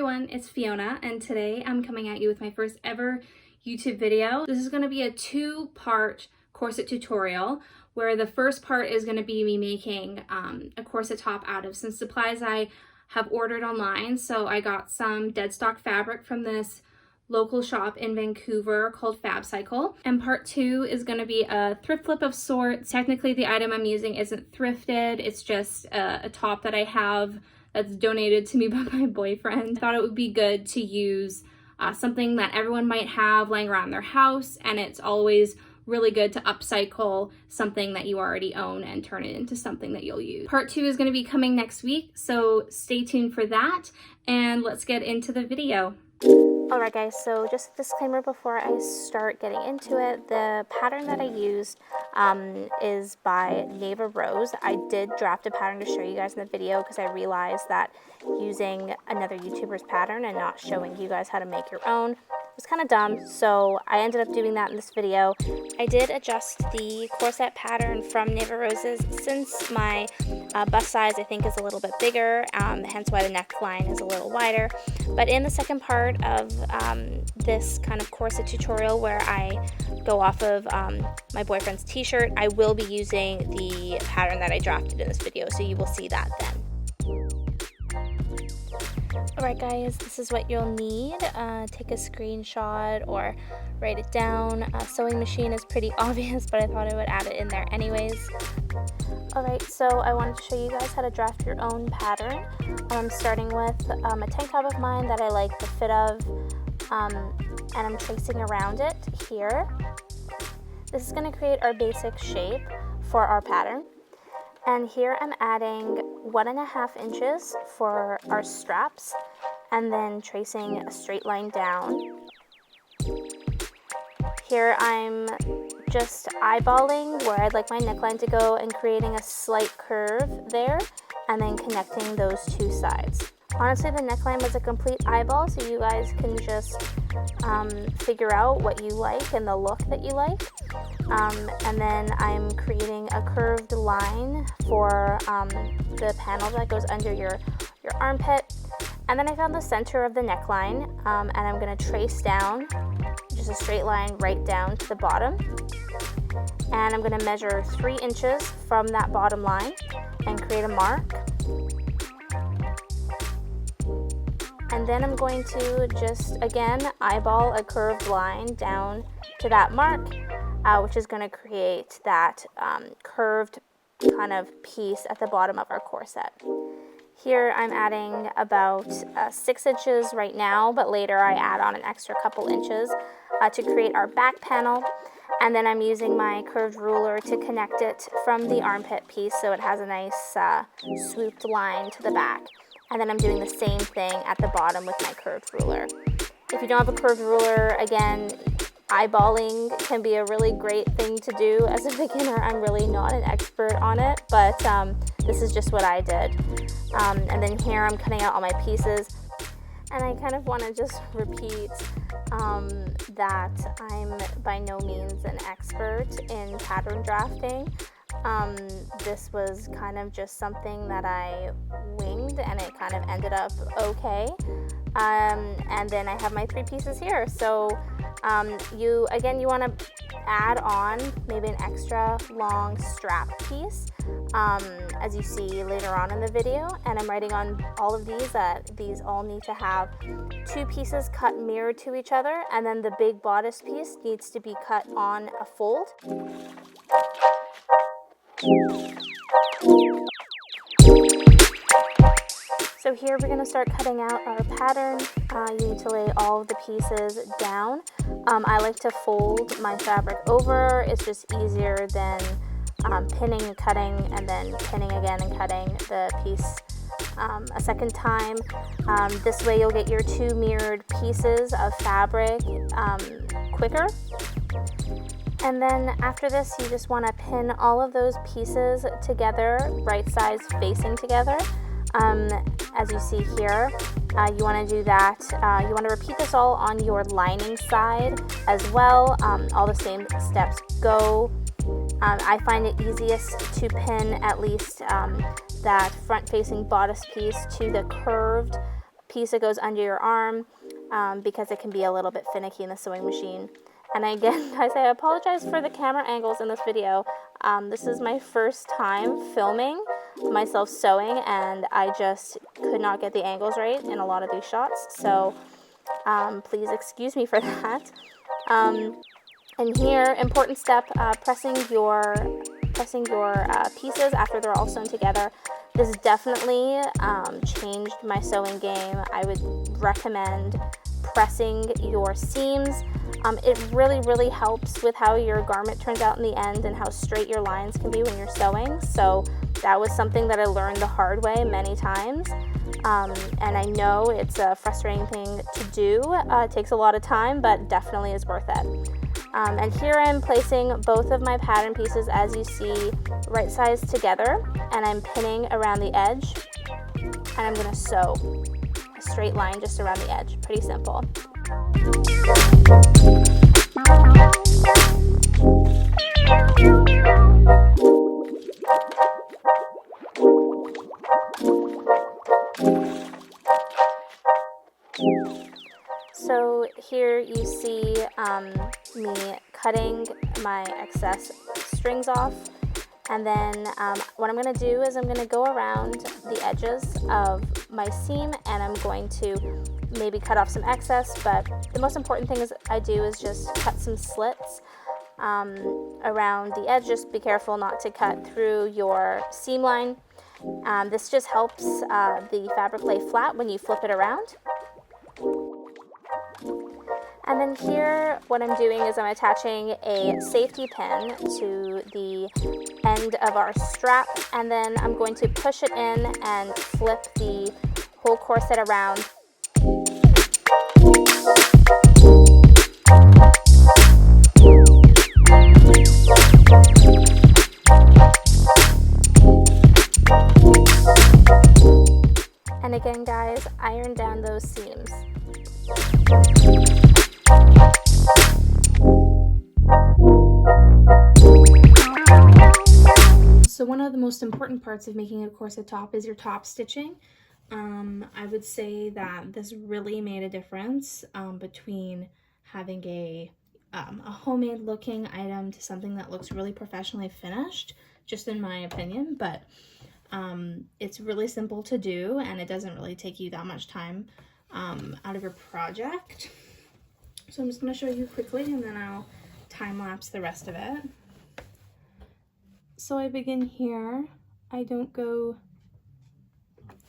everyone, it's Fiona, and today I'm coming at you with my first ever YouTube video. This is going to be a two-part corset tutorial where the first part is going to be me making a corset top out of some supplies I have ordered online. So I got some dead stock fabric from this local shop in Vancouver called Fab Cycle. And part two is going to be a thrift flip of sorts. Technically the item I'm using isn't thrifted, it's just a top that I have that's donated to me by my boyfriend. I thought it would be good to use something that everyone might have laying around their house, and it's always really good to upcycle something that you already own and turn it into something that you'll use. Part two is going to be coming next week, so stay tuned for that, and let's get into the video. Alright guys, so just a disclaimer before I start getting into it. The pattern that I used is by Neva Rose. I did draft a pattern to show you guys in the video because I realized that using another YouTuber's pattern and not showing you guys how to make your own was kind of dumb, so I ended up doing that in this video. I did adjust the corset pattern from Neva Rose's since my bust size I think is a little bit bigger, hence why the neckline is a little wider. But in the second part of this kind of corset tutorial where I go off of my boyfriend's t-shirt, I will be using the pattern that I drafted in this video, so you will see that then. Alright guys, this is what you'll need. Take a screenshot or write it down. Sewing machine is pretty obvious, but I thought I would add it in there anyways. Alright, so I wanted to show you guys how to draft your own pattern. I'm starting with a tank top of mine that I like the fit of, and I'm tracing around it here. This is going to create our basic shape for our pattern. And here I'm adding 1.5 inches for our straps, and then tracing a straight line down. Here I'm just eyeballing where I'd like my neckline to go and creating a slight curve there, and then connecting those two sides. Honestly, the neckline was a complete eyeball, so you guys can just figure out what you like and the look that you like. And then I'm creating a curved line for the panel that goes under your armpit. And then I found the center of the neckline, and I'm going to trace down just a straight line right down to the bottom. And I'm going to measure 3 inches from that bottom line and create a mark. And then I'm going to just, again, eyeball a curved line down to that mark, which is going to create that curved kind of piece at the bottom of our corset. Here I'm adding about 6 inches right now, but later I add on an extra couple inches to create our back panel. And then I'm using my curved ruler to connect it from the armpit piece so it has a nice swooped line to the back. And then I'm doing the same thing at the bottom with my curved ruler. If you don't have a curved ruler, again, eyeballing can be a really great thing to do as a beginner. I'm really not an expert on it, but this is just what I did. And then here I'm cutting out all my pieces. And I kind of want to just repeat that I'm by no means an expert in pattern drafting. This was kind of just something that I winged, and it kind of ended up okay. And then I have my 3 pieces here. So you want to add on maybe an extra long strap piece, as you see later on in the video. And I'm writing on all of these that these all need to have 2 pieces cut mirrored to each other, and then the big bodice piece needs to be cut on a fold. So here we're going to start cutting out our pattern. You need to lay all of the pieces down. I like to fold my fabric over. It's just easier than pinning and cutting and then pinning again and cutting the piece a second time. This way you'll get your 2 mirrored pieces of fabric quicker. And then after this, you just want to pin all of those pieces together, right sides facing together. As you see here, you want to do that. You want to repeat this all on your lining side as well. All the same steps go. I find it easiest to pin at least that front-facing bodice piece to the curved piece that goes under your arm, because it can be a little bit finicky in the sewing machine. And again, guys, I apologize for the camera angles in this video. This is my first time filming myself sewing, and I just could not get the angles right in a lot of these shots, so please excuse me for that. And here, important step, pressing your pieces after they're all sewn together. This definitely changed my sewing game. I would recommend pressing your seams. It really helps with how your garment turns out in the end and how straight your lines can be when you're sewing. So that was something that I learned the hard way many times. And I know it's a frustrating thing to do. It takes a lot of time, but definitely is worth it. And here I'm placing both of my pattern pieces, as you see, right sides together, and I'm pinning around the edge, and I'm going to sew a straight line just around the edge. Pretty simple. So here you see me cutting my excess strings off, and then what I'm going to do is I'm going to go around the edges of my seam, and I'm going to maybe cut off some excess, but the most important thing I do is just cut some slits around the edge. Just be careful not to cut through your seam line. This just helps the fabric lay flat when you flip it around. And then here, what I'm doing is I'm attaching a safety pin to the end of our strap, and then I'm going to push it in and flip the whole corset around. And again, guys, iron down those seams. So one of the most important parts of making a corset top is your top stitching. I would say that this really made a difference between having a homemade looking item to something that looks really professionally finished, just in my opinion. But it's really simple to do, and it doesn't really take you that much time out of your project. So I'm just going to show you quickly, and then I'll time lapse the rest of it. So I begin here. I don't go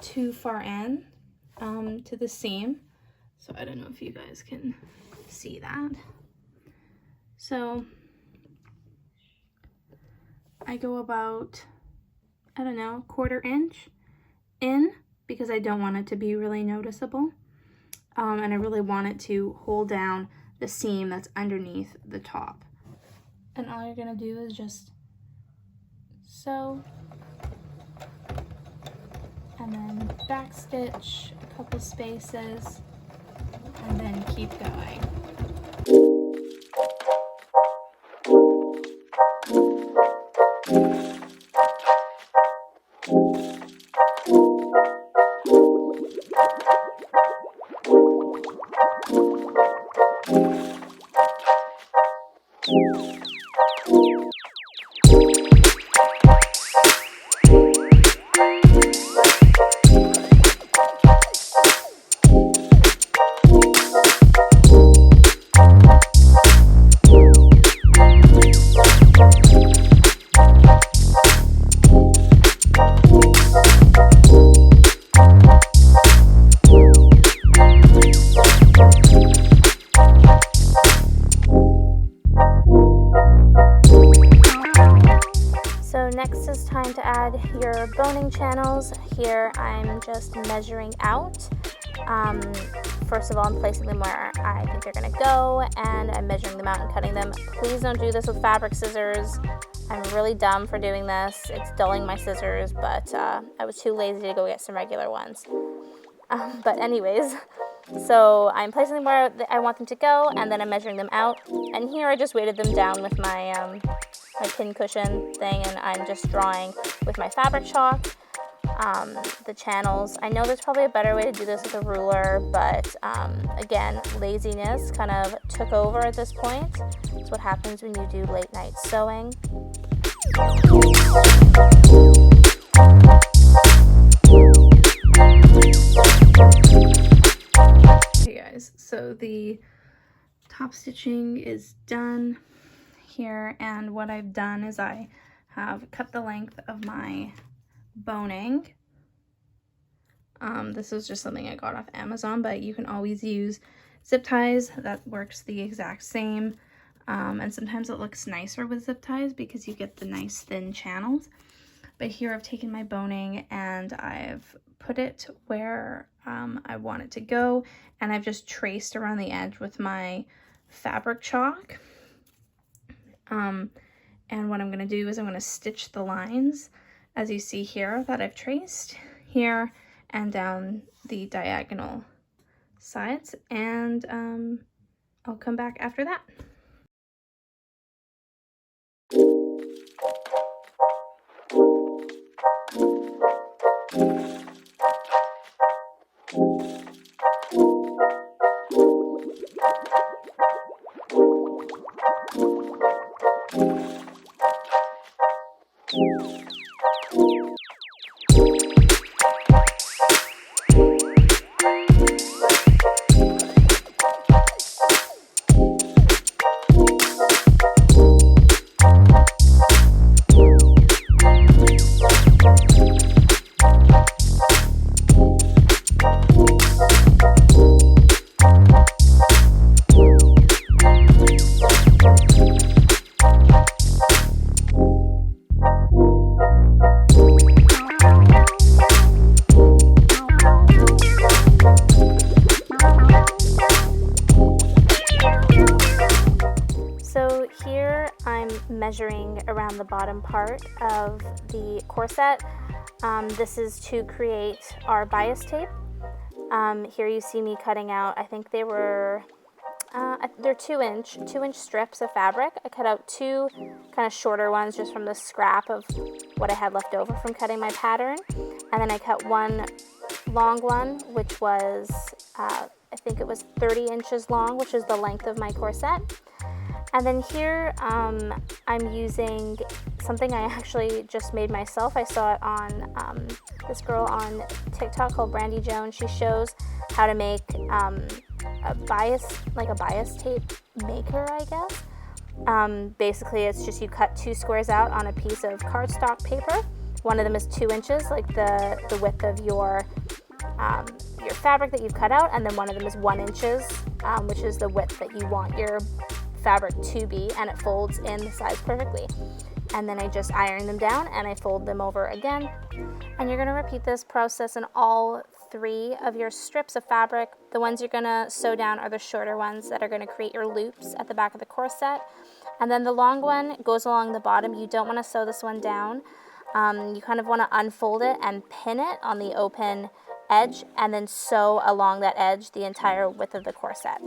too far in to the seam, so I don't know if you guys can see that. So I go about, I don't know, 1/4 inch in, because I don't want it to be really noticeable, and I really want it to hold down the seam that's underneath the top. And all you're gonna do is just sew, and then back stitch a couple spaces, and then keep going. Next is time to add your boning channels. Here I'm just measuring out. First of all, I'm placing them where I think they're going to go, and I'm measuring them out and cutting them. Please don't do this with fabric scissors. I'm really dumb for doing this. It's dulling my scissors, but I was too lazy to go get some regular ones. But anyways, so I'm placing them where I want them to go, and then I'm measuring them out. And here I just weighted them down with my my pin cushion thing, and I'm just drawing with my fabric chalk. the channels. I know there's probably a better way to do this with a ruler, but again, laziness kind of took over at this point. It's what happens when you do late night sewing. Hey guys, so the top stitching is done here, and what I've done is I have cut the length of my boning. This is just something I got off Amazon, but you can always use zip ties. That works the exact same. And sometimes it looks nicer with zip ties because you get the nice thin channels. But here I've taken my boning and I've put it where I want it to go, and I've just traced around the edge with my fabric chalk. And what I'm going to do is I'm going to stitch the lines, as you see here, that I've traced here and down the diagonal sides, and I'll come back after that. Measuring around the bottom part of the corset. This is to create our bias tape. Here you see me cutting out, I think they were, they're 2-inch strips of fabric. I cut out 2 kind of shorter ones just from the scrap of what I had left over from cutting my pattern. And then I cut 1 long one, which was, I think it was 30 inches long, which is the length of my corset. And then here, I'm using something I actually just made myself. I saw it on this girl on TikTok called Brandy Jones. She shows how to make a bias tape maker, I guess. Basically, it's just you cut 2 squares out on a piece of cardstock paper. One of them is 2 inches, like the width of your fabric that you've cut out, and then one of them is 1 inch, which is the width that you want your fabric to be, and it folds in the size perfectly. And then I just iron them down and I fold them over again. And you're going to repeat this process in all 3 of your strips of fabric. The ones you're going to sew down are the shorter ones that are going to create your loops at the back of the corset. And then the long one goes along the bottom. You don't want to sew this one down. You kind of want to unfold it and pin it on the open edge, and then sew along that edge the entire width of the corset.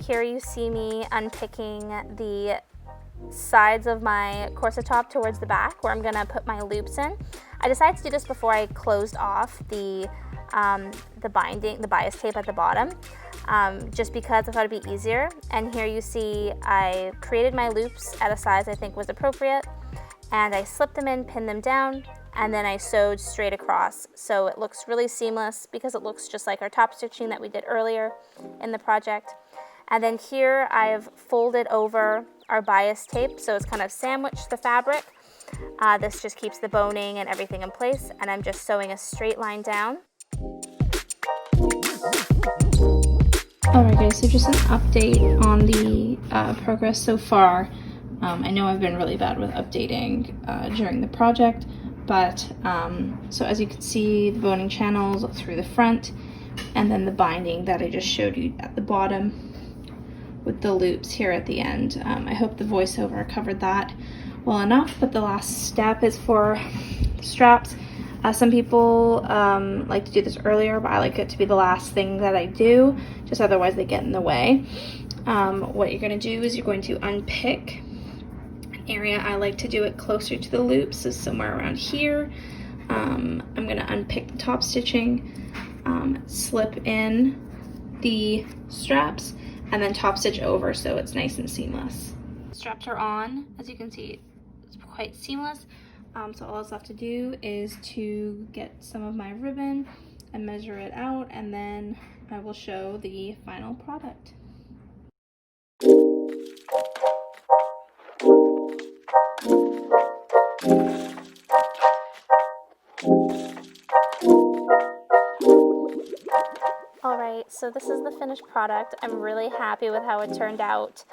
Here you see me unpicking the sides of my corset top towards the back, where I'm going to put my loops in. I decided to do this before I closed off the bias tape at the bottom, just because I thought it'd be easier. And here you see I created my loops at a size I think was appropriate, and I slipped them in, pinned them down, and then I sewed straight across. So it looks really seamless because it looks just like our top stitching that we did earlier in the project. And then here I've folded over our bias tape, so it's kind of sandwiched the fabric. This just keeps the boning and everything in place, and I'm just sewing a straight line down. Alright guys, so just an update on the progress so far. I know I've been really bad with updating during the project, but so as you can see, the boning channels through the front, and then the binding that I just showed you at the bottom with the loops here at the end. I hope the voiceover covered that well enough, but the last step is for the straps. Some people like to do this earlier, but I like it to be the last thing that I do, just otherwise they get in the way. What you're going to do is you're going to unpick an area. I like to do it closer to the loops, so somewhere around here. I'm going to unpick the top stitching, slip in the straps, and then top stitch over so it's nice and seamless. Straps are on. As you can see, it's quite seamless. So all I have to do is to get some of my ribbon and measure it out, and then I will show the final product. Alright, so this is the finished product. I'm really happy with how it turned out.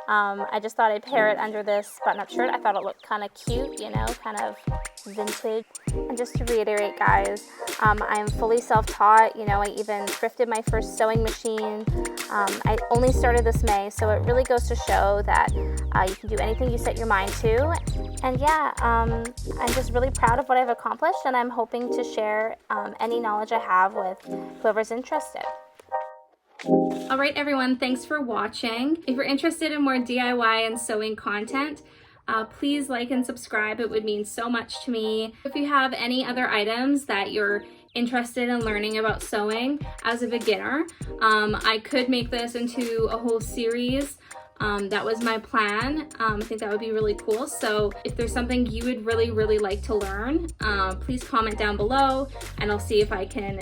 I just thought I'd pair it under this button-up shirt. I thought it looked kind of cute, you know, kind of vintage. And just to reiterate, guys, I am fully self-taught. You know, I even thrifted my first sewing machine. I only started this May, so it really goes to show that you can do anything you set your mind to. And yeah, I'm just really proud of what I've accomplished, and I'm hoping to share any knowledge I have with whoever's interested. Alright everyone, thanks for watching. If you're interested in more DIY and sewing content, please like and subscribe. It would mean so much to me. If you have any other items that you're interested in learning about sewing as a beginner, I could make this into a whole series. That was my plan. I think that would be really cool. So if there's something you would really like to learn, please comment down below and I'll see if I can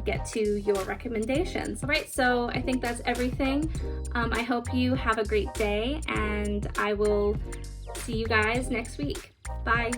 get to your recommendations. All right, so I think that's everything. I hope you have a great day and I will see you guys next week. Bye.